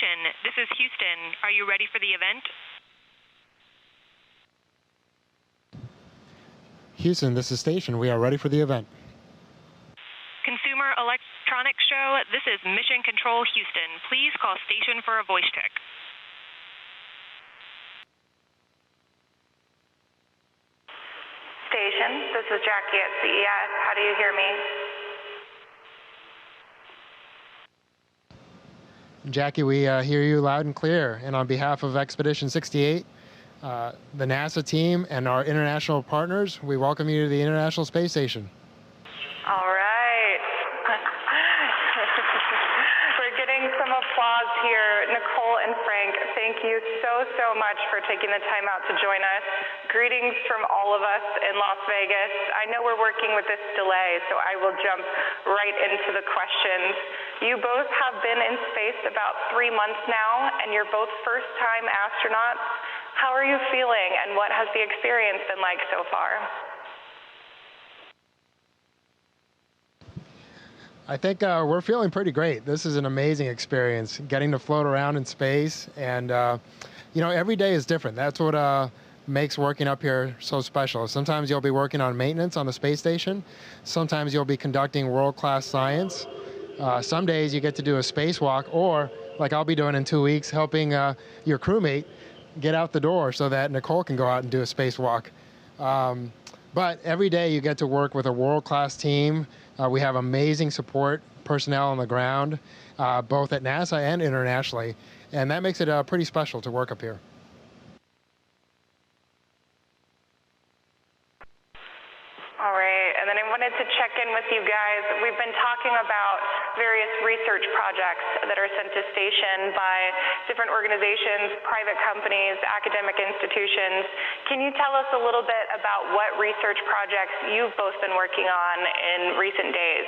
Station, this is Houston. Are you ready for the event? Houston, this is Station. We are ready for the event. Consumer Electronics Show, this is Mission Control Houston. Please call Station for a voice check. Station, this is Jackie at CES. How do you hear me? Jackie, we hear you loud and clear. And on behalf of Expedition 68, the NASA team and our international partners, we welcome you to the International Space Station. All right. We're getting some applause here. Nicole and Frank, thank you so much for taking the time out to join us. Greetings from all of us in Las Vegas. I know we're working with this delay, so I will jump right into the questions. You both have been in space about 3 months now, and you're both first-time astronauts. How are you feeling, and what has the experience been like so far? I think we're feeling pretty great. This is an amazing experience, getting to float around in space. And, you know, every day is different. That's what makes working up here so special. Sometimes you'll be working on maintenance on the space station. Sometimes you'll be conducting world-class science. Some days you get to do a spacewalk, or, like I'll be doing in 2 weeks, helping your crewmate get out the door so that Nicole can go out and do a spacewalk. But every day you get to work with a world-class team. We have amazing support personnel on the ground, both at NASA and internationally, and that makes it pretty special to work up here. All right, and then I wanted to check in with you guys. We've been talking about various research projects that are sent to station by different organizations, private companies, academic institutions. Can you tell us a little bit about what research projects you've both been working on in recent days?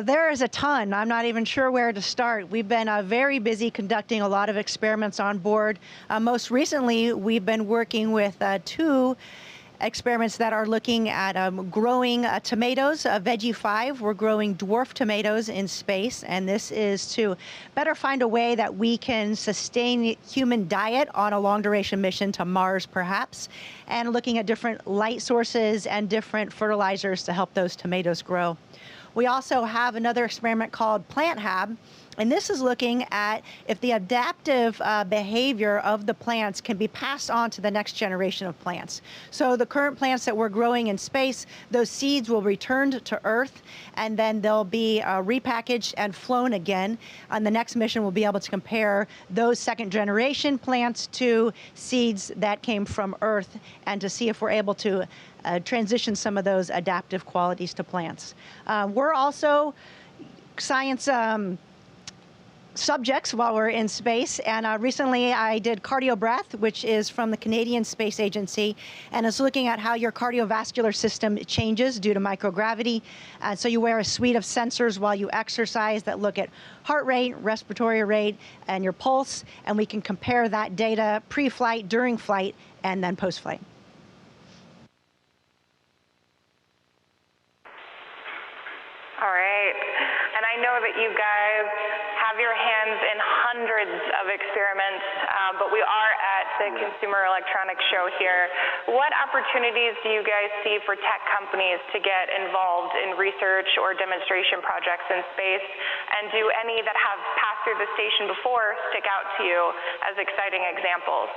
There is a ton. I'm not even sure where to start. We've been very busy conducting a lot of experiments on board. Most recently, we've been working with 2 experiments that are looking at growing tomatoes, Veggie 5. We're growing dwarf tomatoes in space, and this is to better find a way that we can sustain human diet on a long-duration mission to Mars, perhaps, and looking at different light sources and different fertilizers to help those tomatoes grow. We also have another experiment called Plant Hab, and this is looking at if the adaptive behavior of the plants can be passed on to the next generation of plants. So the current plants that we're growing in space, those seeds will return to Earth, and then they'll be repackaged and flown again. On the next mission, we'll be able to compare those second-generation plants to seeds that came from Earth, and to see if we're able to transition some of those adaptive qualities to plants. We're also science subjects while we're in space, and recently I did cardiobreath, which is from the Canadian Space Agency, and it's looking at how your cardiovascular system changes due to microgravity. So you wear a suite of sensors while you exercise that look at heart rate, respiratory rate, and your pulse, and we can compare that data pre-flight, during flight, and then post-flight. All right, and I know that you guys have your hands in hundreds of experiments, but we are at the Consumer Electronics Show here. What opportunities do you guys see for tech companies to get involved in research or demonstration projects in space? And do any that have passed through the station before stick out to you as exciting examples?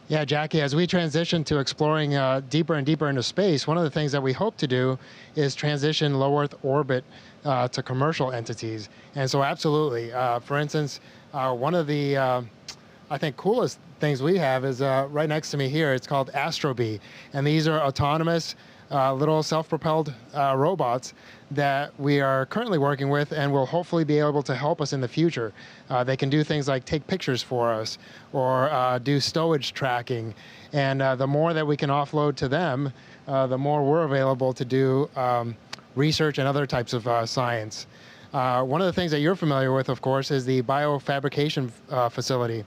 Yeah, Jackie, as we transition to exploring deeper and deeper into space, one of the things that we hope to do is transition low Earth orbit to commercial entities. And so absolutely, for instance, one of the, I think, coolest things we have is right next to me here. It's called Astrobee. And these are autonomous little self-propelled robots that we are currently working with and will hopefully be able to help us in the future. They can do things like take pictures for us or do stowage tracking. And the more that we can offload to them, the more we're available to do research and other types of science. One of the things that you're familiar with, of course, is the biofabrication facility.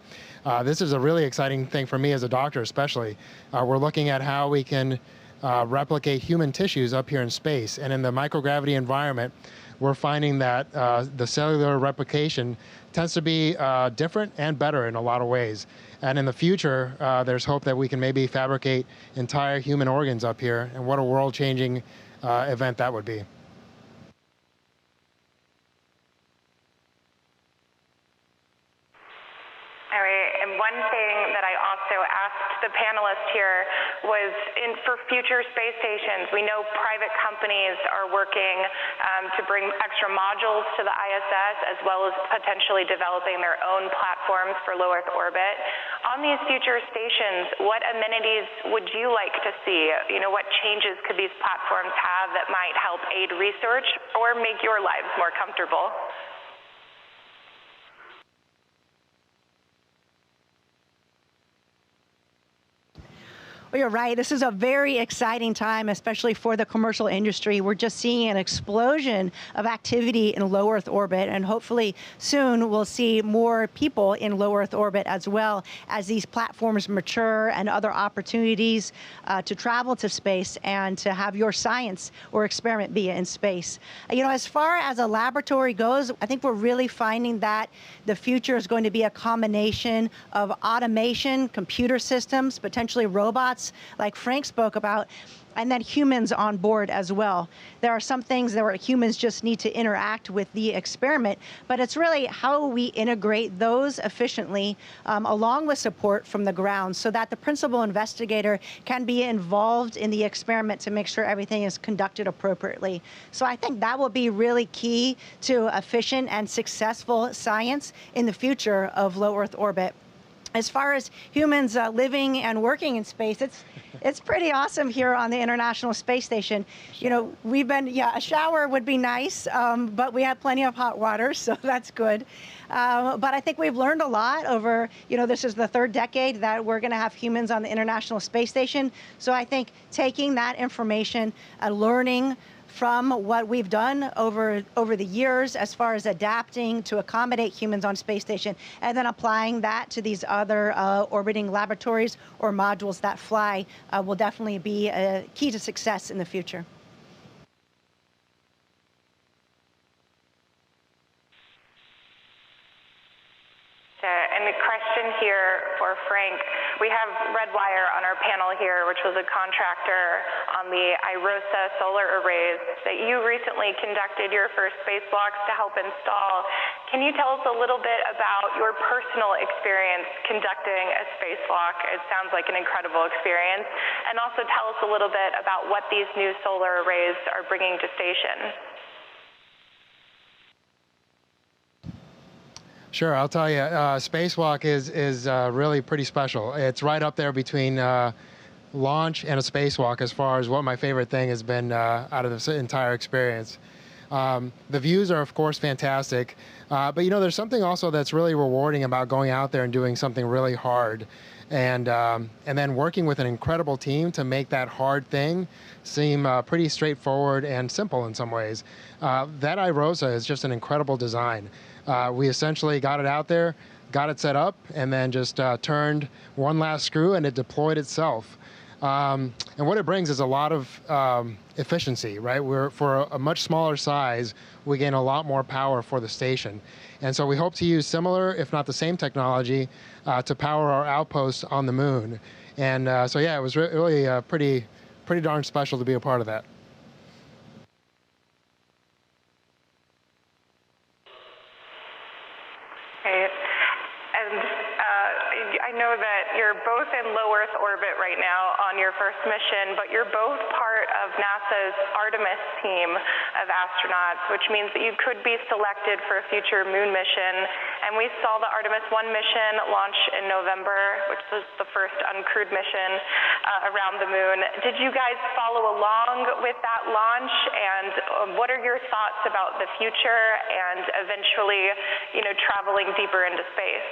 This is a really exciting thing for me as a doctor, especially. We're looking at how we can replicate human tissues up here in space. And in the microgravity environment, we're finding that the cellular replication tends to be different and better in a lot of ways. And in the future, there's hope that we can maybe fabricate entire human organs up here, and what a world-changing event that would be. All right, and one thing that I also asked the panelists here was for future space stations, we know private companies are working to bring extra modules to the ISS, as well as potentially developing their own platforms for low Earth orbit. On these future stations, what amenities would you like to see? You know, what changes could these platforms have that might help aid research or make your lives more comfortable? Well, you're right. This is a very exciting time, especially for the commercial industry. We're just seeing an explosion of activity in low Earth orbit, and hopefully soon we'll see more people in low Earth orbit as well as these platforms mature and other opportunities to travel to space and to have your science or experiment be in space. You know, as far as a laboratory goes, I think we're really finding that the future is going to be a combination of automation, computer systems, potentially robots, like Frank spoke about, and then humans on board as well. There are some things that humans just need to interact with the experiment, but it's really how we integrate those efficiently along with support from the ground so that the principal investigator can be involved in the experiment to make sure everything is conducted appropriately. So I think that will be really key to efficient and successful science in the future of low Earth orbit. As far as humans living and working in space, it's pretty awesome here on the International Space Station. You know, we've been, a shower would be nice, but we have plenty of hot water, so that's good. But I think we've learned a lot over, this is the third decade that we're going to have humans on the International Space Station. So I think taking that information and learning from what we've done over the years as far as adapting to accommodate humans on space station, and then applying that to these other orbiting laboratories or modules that fly will definitely be a key to success in the future. And the question here for Frank, we have Redwire on our panel here, which was a contractor on the IROSA solar arrays that you recently conducted your first spacewalks to help install. Can you tell us a little bit about your personal experience conducting a spacewalk? It sounds like an incredible experience. And also tell us a little bit about what these new solar arrays are bringing to station. Sure, I'll tell you, spacewalk is really pretty special. It's right up there between launch and a spacewalk as far as what my favorite thing has been out of this entire experience. The views are, of course, fantastic, but there's something also that's really rewarding about going out there and doing something really hard, and then working with an incredible team to make that hard thing seem pretty straightforward and simple in some ways. That IROSA is just an incredible design. We essentially got it out there, got it set up, and then just turned one last screw and it deployed itself. And what it brings is a lot of efficiency, right? For a much smaller size, we gain a lot more power for the station. And so we hope to use similar, if not the same technology, to power our outposts on the moon. And so yeah, it was really pretty darn special to be a part of that. I know that you're both in low Earth orbit right now on your first mission, but you're both part of NASA's Artemis team of astronauts, which means that you could be selected for a future moon mission. And we saw the Artemis 1 mission launch in November, which was the first uncrewed mission around the moon. Did you guys follow along with that launch? And what are your thoughts about the future and eventually, traveling deeper into space?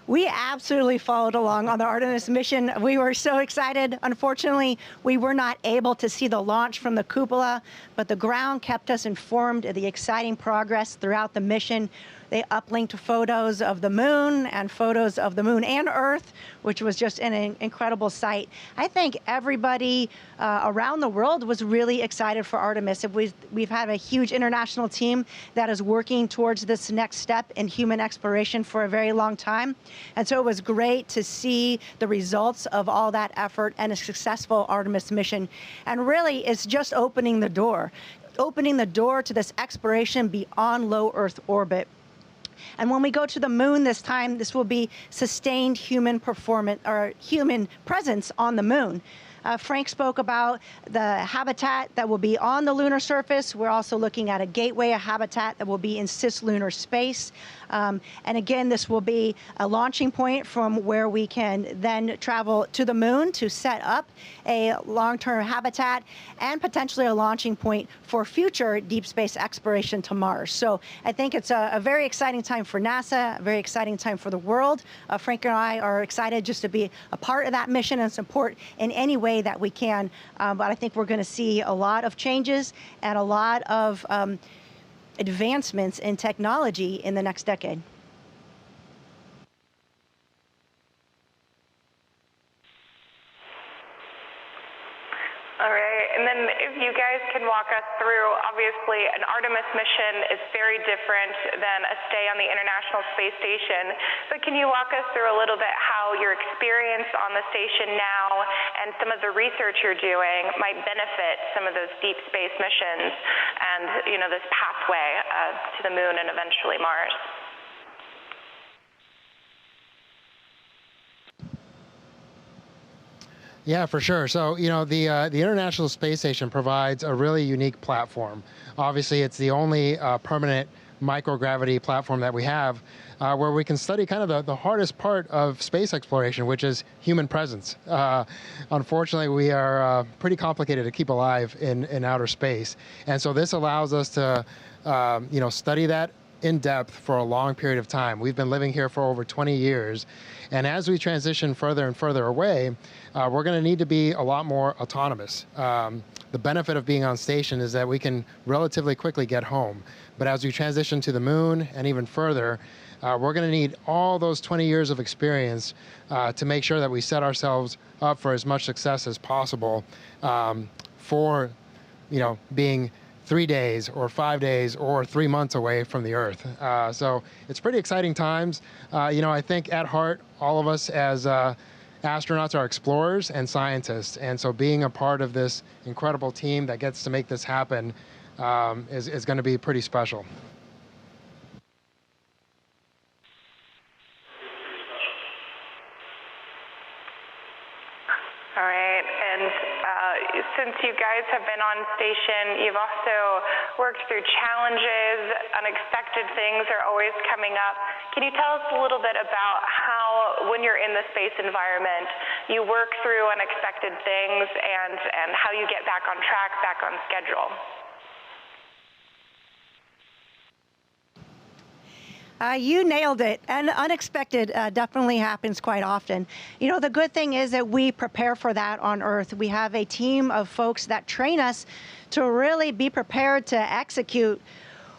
We absolutely followed along on the Artemis mission. We were so excited. Unfortunately, we were not able to see the launch from the cupola, but the ground kept us informed of the exciting progress throughout the mission. They uplinked photos of the moon and photos of the moon and Earth, which was just an incredible sight. I think everybody around the world was really excited for Artemis. We've had a huge international team that is working towards this next step in human exploration for a very long time. And so it was great to see the results of all that effort and a successful Artemis mission. And really, it's just opening the door to this exploration beyond low Earth orbit. And when we go to the moon this time, this will be sustained human performance or human presence on the moon. Frank spoke about the habitat that will be on the lunar surface. We're also looking at a gateway, a habitat that will be in cislunar space. And again, this will be a launching point from where we can then travel to the moon to set up a long-term habitat and potentially a launching point for future deep space exploration to Mars. So I think it's a very exciting time for NASA, a very exciting time for the world. Frank and I are excited just to be a part of that mission and support in any way that we can. But I think we're going to see a lot of changes and a lot of advancements in technology in the next decade. All right, and then if you guys can walk us through, obviously an Artemis mission is very different than a stay on the International Space Station, but can you walk us through a little bit how your experience on the station now and some of the research you're doing might benefit some of those deep space missions and, you know, this pathway to the moon and eventually Mars? Yeah, for sure. So, you know, the International Space Station provides a really unique platform. Obviously, it's the only permanent microgravity platform that we have where we can study kind of the hardest part of space exploration, which is human presence. Unfortunately, we are pretty complicated to keep alive in outer space. And so this allows us to, you know, study that in depth for a long period of time. We've been living here for over 20 years. And as we transition further and further away, we're going to need to be a lot more autonomous. The benefit of being on station is that we can relatively quickly get home. But as we transition to the moon and even further, we're going to need all those 20 years of experience to make sure that we set ourselves up for as much success as possible for, you know, being 3 days or 5 days or 3 months away from the Earth. So it's pretty exciting times. You know, I think at heart, all of us as astronauts are explorers and scientists. And so being a part of this incredible team that gets to make this happen is going to be pretty special. All right, and since you guys have been on station, you've also worked through challenges, unexpected things are always coming up. Can you tell us a little bit about how, when you're in the space environment, you work through unexpected things and how you get back on track, back on schedule? You nailed it, and unexpected definitely happens quite often. You know, the good thing is that we prepare for that on Earth. We have a team of folks that train us to really be prepared to execute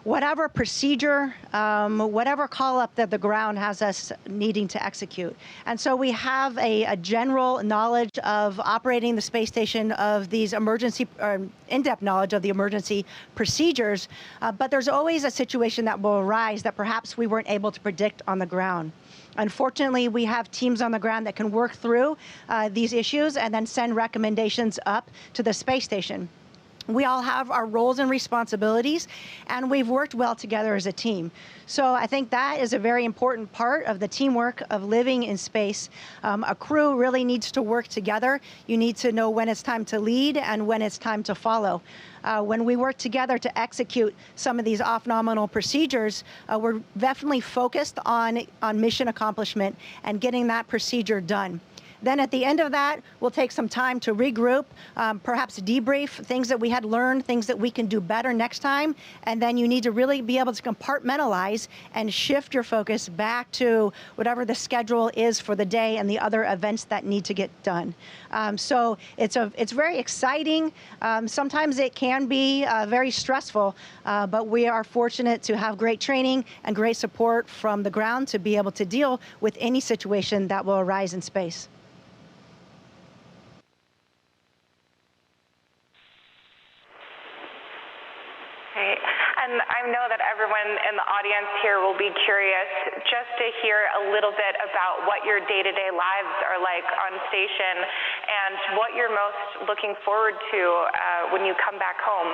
whatever procedure, whatever call-up that the ground has us needing to execute. And so we have a general knowledge of operating the space station, of these emergency, in-depth knowledge of the emergency procedures, but there's always a situation that will arise that perhaps we weren't able to predict on the ground. Unfortunately, we have teams on the ground that can work through these issues and then send recommendations up to the space station. We all have our roles and responsibilities, and we've worked well together as a team. So I think that is a very important part of the teamwork of living in space. A crew really needs to work together. You need to know when it's time to lead and when it's time to follow. When we work together to execute some of these off-nominal procedures, we're definitely focused on mission accomplishment and getting that procedure done. Then at the end of that, we'll take some time to regroup, perhaps debrief things that we had learned, things that we can do better next time. And then you need to really be able to compartmentalize and shift your focus back to whatever the schedule is for the day and the other events that need to get done. So it's very exciting. Sometimes it can be very stressful, but we are fortunate to have great training and great support from the ground to be able to deal with any situation that will arise in space. Great. And I know that everyone in the audience here will be curious just to hear a little bit about what your day-to-day lives are like on station and what you're most looking forward to when you come back home.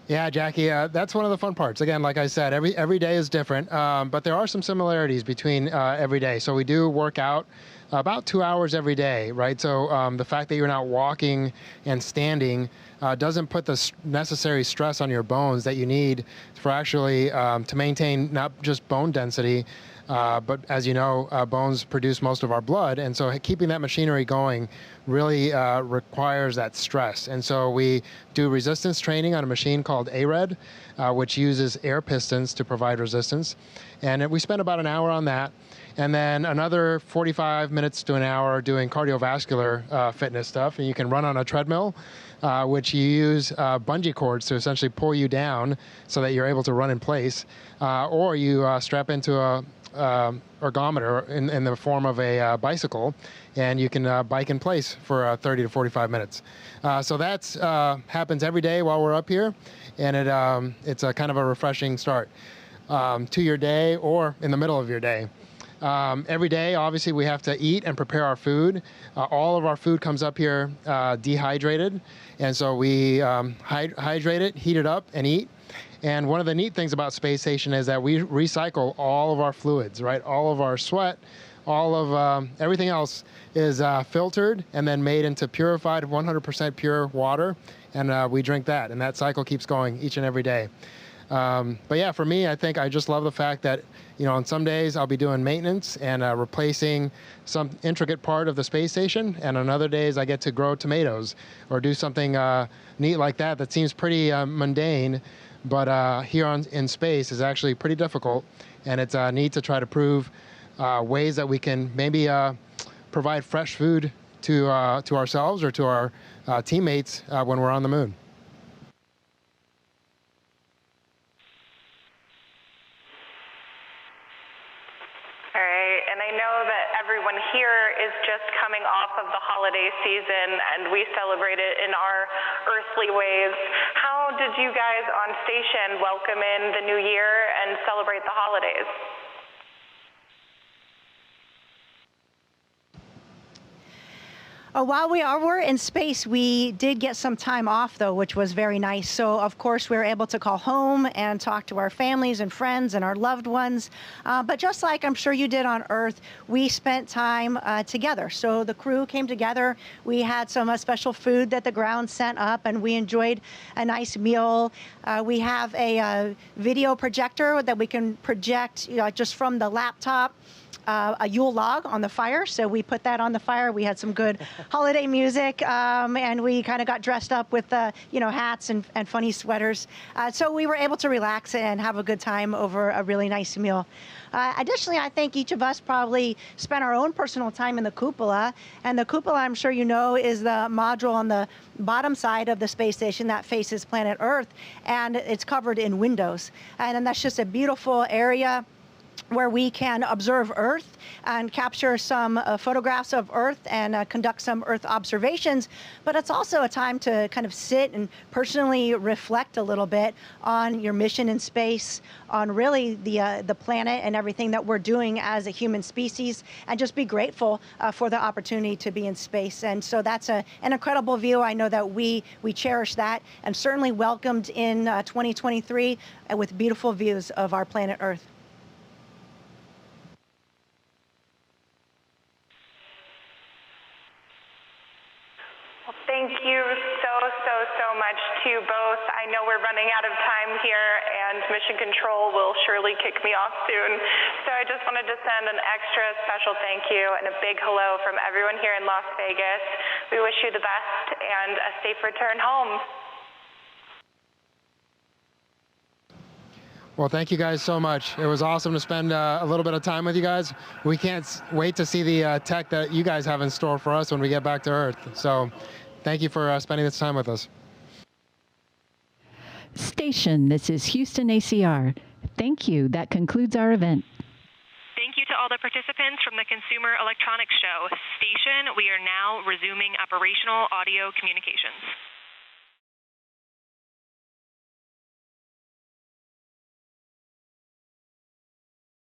Yeah, Jackie, that's one of the fun parts. Again, like I said, every day is different, but there are some similarities between every day. So we do work out about 2 hours every day, right? So the fact that you're not walking and standing doesn't put the necessary stress on your bones that you need for actually to maintain not just bone density, but as you know, bones produce most of our blood. And so keeping that machinery going really requires that stress. And so we do resistance training on a machine called ARED, which uses air pistons to provide resistance. And we spend about an hour on that. And then another 45 minutes to an hour doing cardiovascular fitness stuff. And you can run on a treadmill, which you use bungee cords to essentially pull you down so that you're able to run in place. Or you strap into a ergometer in the form of a bicycle, and you can bike in place for 30 to 45 minutes. So that's happens every day while we're up here, and it's a kind of a refreshing start to your day or in the middle of your day. Every day, obviously, we have to eat and prepare our food. All of our food comes up here dehydrated, and so we hydrate it, heat it up, and eat. And one of the neat things about Space Station is that we recycle all of our fluids, right? All of our sweat, all of everything else is filtered and then made into purified 100% pure water, and we drink that, and that cycle keeps going each and every day. But yeah, for me, I think I just love the fact that, you know, on some days I'll be doing maintenance and replacing some intricate part of the space station, and on other days I get to grow tomatoes or do something neat like that that seems pretty mundane, but here in space is actually pretty difficult, and it's neat to try to prove ways that we can maybe provide fresh food to ourselves or to our teammates when we're on the moon. All right, and I know that everyone here is just coming off of the holiday season, and we celebrate it in our earthly ways. How did you guys on station welcome in the new year and celebrate the holidays? While we were in space, we did get some time off, though, which was very nice. So, of course, we were able to call home and talk to our families and friends and our loved ones. But just like I'm sure you did on Earth, we spent time together. So the crew came together. We had some special food that the ground sent up, and we enjoyed a nice meal. We have a video projector that we can project just from the laptop. A Yule log on the fire, so we put that on the fire. We had some good holiday music, and we kind of got dressed up with hats and funny sweaters. So we were able to relax and have a good time over a really nice meal. Additionally, I think each of us probably spent our own personal time in the cupola, and the cupola, I'm sure you know, is the module on the bottom side of the space station that faces planet Earth, and it's covered in windows. And that's just a beautiful area where we can observe Earth and capture some photographs of Earth and conduct some Earth observations. But it's also a time to kind of sit and personally reflect a little bit on your mission in space, on really the planet and everything that we're doing as a human species, and just be grateful for the opportunity to be in space. And so that's an incredible view. I know that we cherish that, and certainly welcomed in 2023 with beautiful views of our planet Earth. Thank you so much to both. I know we're running out of time here, and Mission Control will surely really kick me off soon. So I just wanted to send an extra special thank you and a big hello from everyone here in Las Vegas. We wish you the best and a safe return home. Well, thank you guys so much. It was awesome to spend a little bit of time with you guys. We can't wait to see the tech that you guys have in store for us when we get back to Earth. So thank you for spending this time with us. Station, this is Houston ACR. Thank you. That concludes our event. Thank you to all the participants from the Consumer Electronics Show. Station, we are now resuming operational audio communications.